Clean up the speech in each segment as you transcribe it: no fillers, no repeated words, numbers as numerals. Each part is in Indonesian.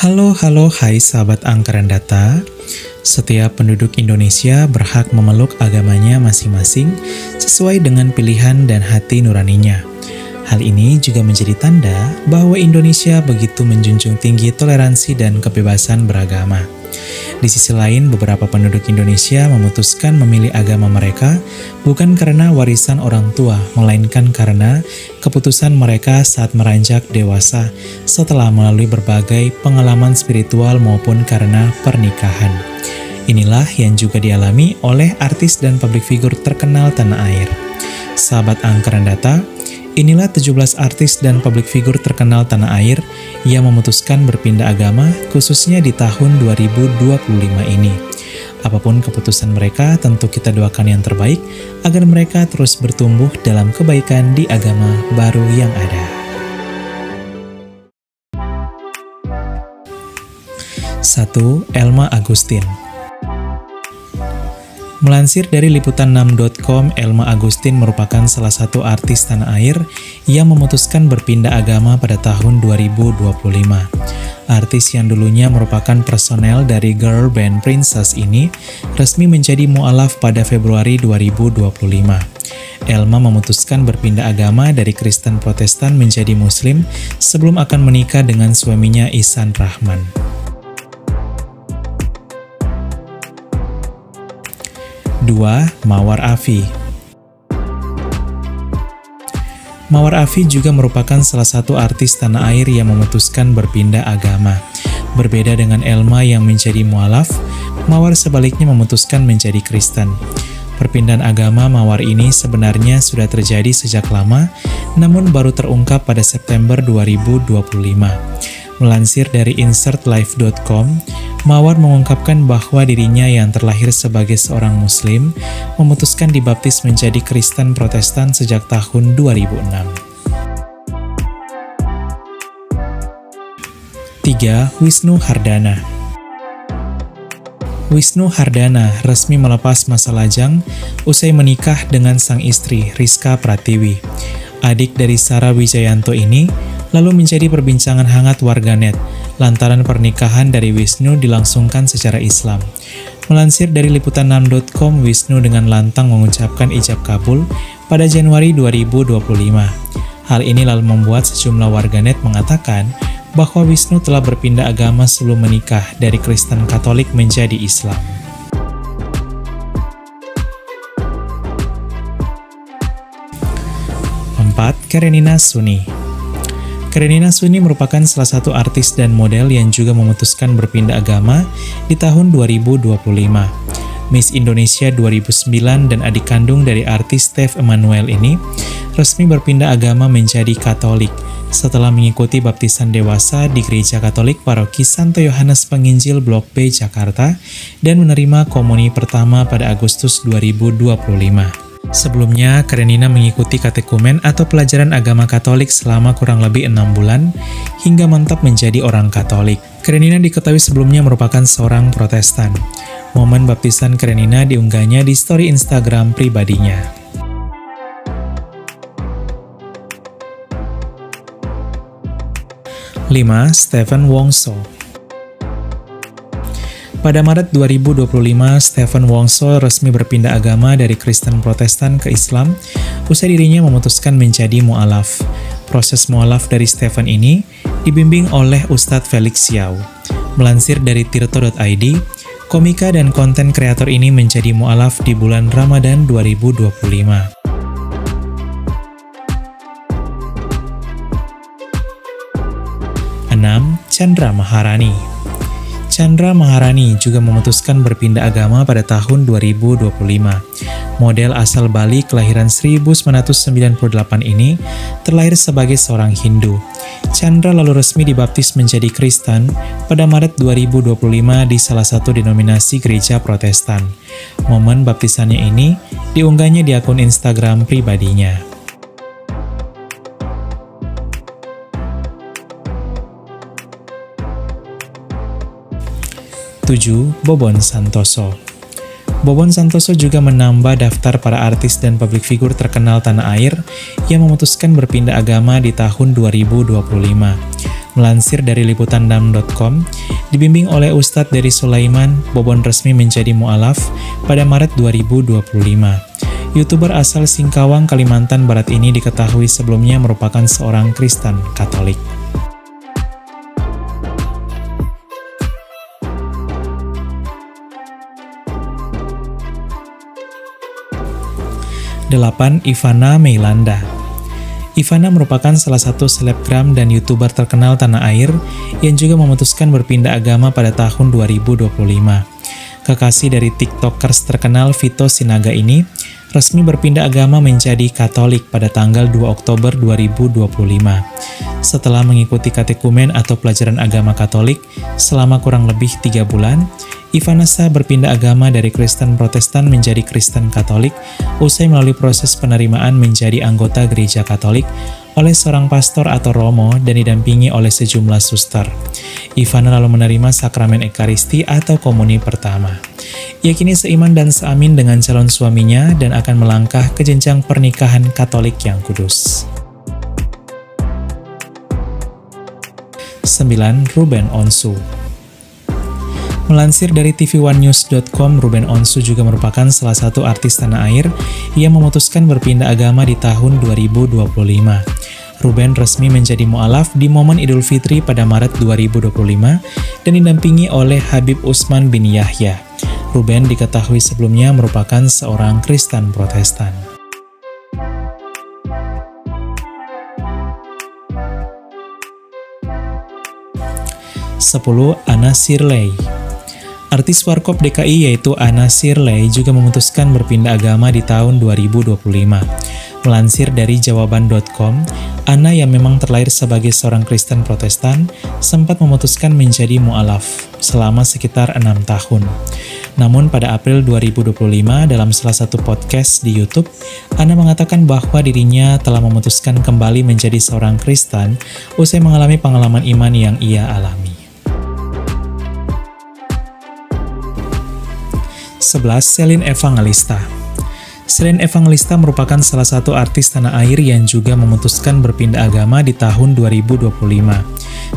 Hai sahabat Angkaran Data. Setiap penduduk Indonesia berhak memeluk agamanya masing-masing sesuai dengan pilihan dan hati nuraninya. Hal ini juga menjadi tanda bahwa Indonesia begitu menjunjung tinggi toleransi dan kebebasan beragama. Di sisi lain, beberapa penduduk Indonesia memutuskan memilih agama mereka bukan karena warisan orang tua, melainkan karena keputusan mereka saat meranjak dewasa setelah melalui berbagai pengalaman spiritual maupun karena pernikahan. Inilah yang juga dialami oleh artis dan publik figur terkenal tanah air. Sahabat Angkaran Data, inilah 17 artis dan publik figur terkenal tanah air yang memutuskan berpindah agama khususnya di tahun 2025 ini. Apapun keputusan mereka, tentu kita doakan yang terbaik agar mereka terus bertumbuh dalam kebaikan di agama baru yang ada. 1. Elma Agustin. Melansir dari liputan6.com, Elma Agustin merupakan salah satu artis tanah air yang memutuskan berpindah agama pada tahun 2025. Artis yang dulunya merupakan personel dari girl band Princess ini resmi menjadi mu'alaf pada Februari 2025. Elma memutuskan berpindah agama dari Kristen Protestan menjadi Muslim sebelum akan menikah dengan suaminya Ihsan Rahman. 2. Mawar Afi. Mawar Afi juga merupakan salah satu artis tanah air yang memutuskan berpindah agama. Berbeda dengan Elma yang menjadi mu'alaf, Mawar sebaliknya memutuskan menjadi Kristen. Perpindahan agama Mawar ini sebenarnya sudah terjadi sejak lama, namun baru terungkap pada September 2025. Melansir dari insertlife.com, Mawar mengungkapkan bahwa dirinya yang terlahir sebagai seorang Muslim memutuskan dibaptis menjadi Kristen Protestan sejak tahun 2006. 3. Wisnu Hardana. Wisnu Hardana resmi melepas masa lajang usai menikah dengan sang istri Rizka Pratiwi. Adik dari Sarah Wijayanto ini lalu menjadi perbincangan hangat warganet lantaran pernikahan dari Wisnu dilangsungkan secara Islam. Melansir dari liputan6.com, Wisnu dengan lantang mengucapkan ijab kabul pada Januari 2025. Hal ini lalu membuat sejumlah warganet mengatakan bahwa Wisnu telah berpindah agama sebelum menikah dari Kristen Katolik menjadi Islam. 4. Karenina Suni. Karenina Suni merupakan salah satu artis dan model yang juga memutuskan berpindah agama di tahun 2025. Miss Indonesia 2009 dan adik kandung dari artis Steve Emmanuel ini resmi berpindah agama menjadi Katolik setelah mengikuti baptisan dewasa di Gereja Katolik Paroki Santo Yohanes Penginjil Blok B, Jakarta dan menerima komuni pertama pada Agustus 2025. Sebelumnya, Karenina mengikuti katekumen atau pelajaran agama Katolik selama kurang lebih 6 bulan hingga mantap menjadi orang Katolik. Karenina diketahui sebelumnya merupakan seorang Protestan. Momen baptisan Karenina diunggahnya di story Instagram pribadinya. 5. Stephen Wongso. Pada Maret 2025, Stephen Wongso resmi berpindah agama dari Kristen Protestan ke Islam usai dirinya memutuskan menjadi mu'alaf. Proses mu'alaf dari Stephen ini dibimbing oleh Ustadz Felix Xiao. Melansir dari tirto.id, komika dan konten kreator ini menjadi mu'alaf di bulan Ramadan 2025. 6. Chandra Maharani. Chandra Maharani juga memutuskan berpindah agama pada tahun 2025. Model asal Bali kelahiran 1998 ini terlahir sebagai seorang Hindu. Chandra lalu resmi dibaptis menjadi Kristen pada Maret 2025 di salah satu denominasi gereja Protestan. Momen baptisannya ini diunggahnya di akun Instagram pribadinya. 7. Bobon Santoso. Bobon Santoso juga menambah daftar para artis dan publik figur terkenal tanah air yang memutuskan berpindah agama di tahun 2025. Melansir dari liputan6.com, dibimbing oleh Ustadz Dery Sulaiman, Bobon resmi menjadi mu'alaf pada Maret 2025. YouTuber asal Singkawang, Kalimantan Barat ini diketahui sebelumnya merupakan seorang Kristen Katolik. Delapan, Ivana Meilanda. Ivana merupakan salah satu selebgram dan YouTuber terkenal tanah air yang juga memutuskan berpindah agama pada tahun 2025. Kekasih dari TikTokers terkenal Vito Sinaga ini resmi berpindah agama menjadi Katolik pada tanggal 2 Oktober 2025. Setelah mengikuti katekumen atau pelajaran agama Katolik selama kurang lebih 3 bulan, Ivana sah berpindah agama dari Kristen Protestan menjadi Kristen Katolik usai melalui proses penerimaan menjadi anggota gereja Katolik oleh seorang pastor atau romo dan didampingi oleh sejumlah suster. Ivana lalu menerima sakramen Ekaristi atau komuni pertama. Ia kini seiman dan seamin dengan calon suaminya dan akan melangkah ke jenjang pernikahan Katolik yang kudus. 9. Ruben Onsu. Melansir dari tv1news.com, Ruben Onsu juga merupakan salah satu artis tanah air yang memutuskan berpindah agama di tahun 2025. Ruben resmi menjadi mu'alaf di momen Idul Fitri pada Maret 2025 dan didampingi oleh Habib Usman bin Yahya. Ruben diketahui sebelumnya merupakan seorang Kristen Protestan. 10. Anna Shirley. Artis warkop DKI yaitu Anna Shirley juga memutuskan berpindah agama di tahun 2025. Melansir dari jawaban.com, Anna yang memang terlahir sebagai seorang Kristen Protestan sempat memutuskan menjadi mu'alaf selama sekitar 6 tahun. Namun pada April 2025 dalam salah satu podcast di YouTube, Anna mengatakan bahwa dirinya telah memutuskan kembali menjadi seorang Kristen usai mengalami pengalaman iman yang ia alami. 11. Celine Evangelista. Celine Evangelista merupakan salah satu artis tanah air yang juga memutuskan berpindah agama di tahun 2025.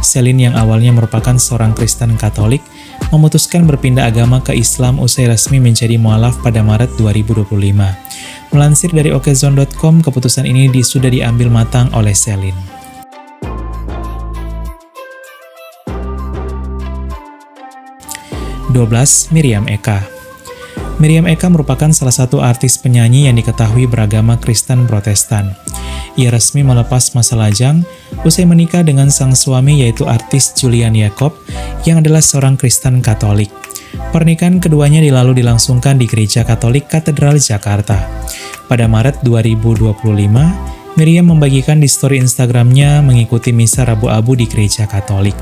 Celine yang awalnya merupakan seorang Kristen Katolik, memutuskan berpindah agama ke Islam usai resmi menjadi mu'alaf pada Maret 2025. Melansir dari okezone.com, keputusan ini sudah diambil matang oleh Celine. 12. Miriam Eka. Miriam Eka merupakan salah satu artis penyanyi yang diketahui beragama Kristen Protestan. Ia resmi melepas masa lajang usai menikah dengan sang suami yaitu artis Julian Yacob yang adalah seorang Kristen Katolik. Pernikahan keduanya dilangsungkan di Gereja Katolik Katedral Jakarta. Pada Maret 2025, Miriam membagikan di story Instagramnya mengikuti misa Rabu Abu di Gereja Katolik.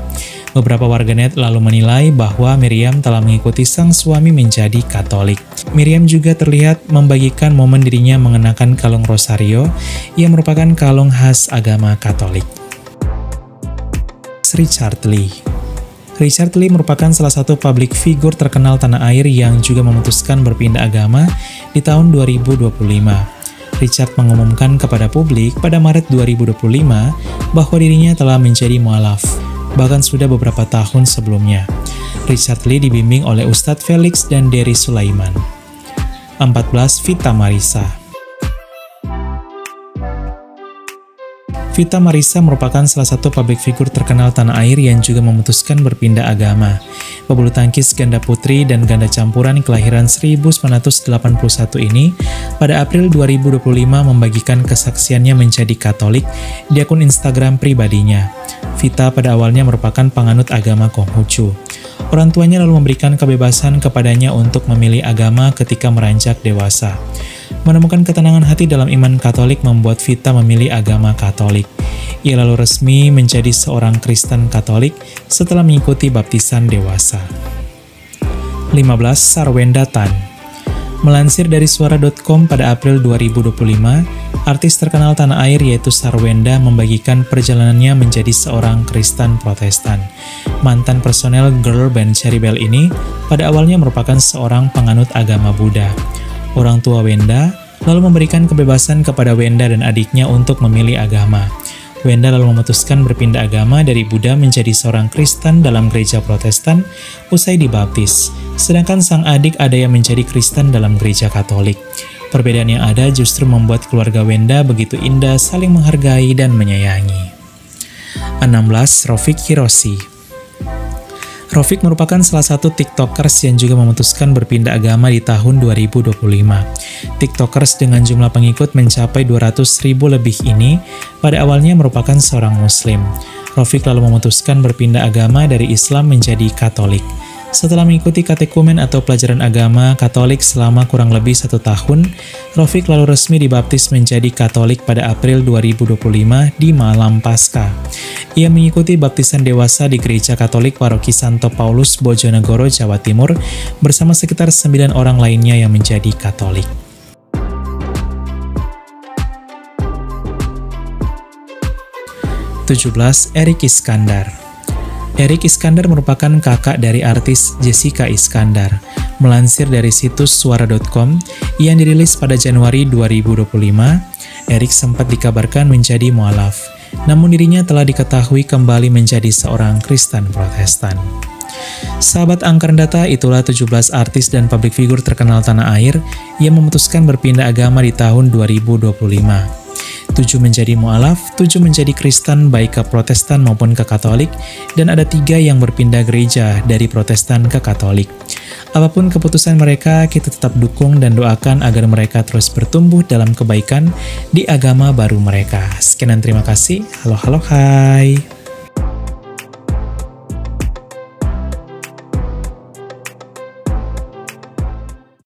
Beberapa warganet lalu menilai bahwa Miriam telah mengikuti sang suami menjadi Katolik. Miriam juga terlihat membagikan momen dirinya mengenakan kalung rosario yang merupakan kalung khas agama Katolik. Richard Lee. Richard Lee merupakan salah satu public figure terkenal tanah air yang juga memutuskan berpindah agama di tahun 2025. Richard mengumumkan kepada publik pada Maret 2025 bahwa dirinya telah menjadi mu'alaf, bahkan sudah beberapa tahun sebelumnya. Richard Lee dibimbing oleh Ustadz Felix dan Dery Sulaiman. 14. Vita Marisa. Vita Marisa merupakan salah satu public figure terkenal tanah air yang juga memutuskan berpindah agama. Pebulu tangkis ganda putri dan ganda campuran kelahiran 1981 ini pada April 2025 membagikan kesaksiannya menjadi Katolik di akun Instagram pribadinya. Vita pada awalnya merupakan penganut agama Konghucu. Orang tuanya lalu memberikan kebebasan kepadanya untuk memilih agama ketika meranjak dewasa. Menemukan ketenangan hati dalam iman Katolik membuat Vita memilih agama Katolik. Ia lalu resmi menjadi seorang Kristen Katolik setelah mengikuti baptisan dewasa. 15. Sarwenda Tan. Melansir dari suara.com pada April 2025, artis terkenal tanah air yaitu Sarwenda membagikan perjalanannya menjadi seorang Kristen Protestan. Mantan personel girl band Cherry Bell ini pada awalnya merupakan seorang penganut agama Buddha. Orang tua Wenda lalu memberikan kebebasan kepada Wenda dan adiknya untuk memilih agama. Wenda lalu memutuskan berpindah agama dari Buddha menjadi seorang Kristen dalam gereja Protestan usai dibaptis. Sedangkan sang adik ada yang menjadi Kristen dalam gereja Katolik. Perbedaan yang ada justru membuat keluarga Wenda begitu indah, saling menghargai dan menyayangi. 16. Rofik Hiroshi. Rofik merupakan salah satu TikTokers yang juga memutuskan berpindah agama di tahun 2025. TikTokers dengan jumlah pengikut mencapai 200.000 lebih ini pada awalnya merupakan seorang Muslim. Rofik lalu memutuskan berpindah agama dari Islam menjadi Katolik. Setelah mengikuti katekumen atau pelajaran agama Katolik selama kurang lebih 1 tahun, Rofik lalu resmi dibaptis menjadi Katolik pada April 2025 di malam Paskah. Ia mengikuti baptisan dewasa di Gereja Katolik Paroki Santo Paulus, Bojonegoro, Jawa Timur, bersama sekitar 9 orang lainnya yang menjadi Katolik. (17) Erik Iskandar. Erik Iskandar merupakan kakak dari artis Jessica Iskandar. Melansir dari situs suara.com yang dirilis pada Januari 2025, Erik sempat dikabarkan menjadi mualaf. Namun dirinya telah diketahui kembali menjadi seorang Kristen Protestan. Sahabat Angkaren Data, itulah 17 artis dan publik figur terkenal tanah air yang memutuskan berpindah agama di tahun 2025. 7 menjadi mualaf, 7 menjadi Kristen baik ke Protestan maupun ke Katolik, dan ada 3 yang berpindah gereja dari Protestan ke Katolik. Apapun keputusan mereka, kita tetap dukung dan doakan agar mereka terus bertumbuh dalam kebaikan di agama baru mereka. Sekian dan terima kasih. Halo, hai.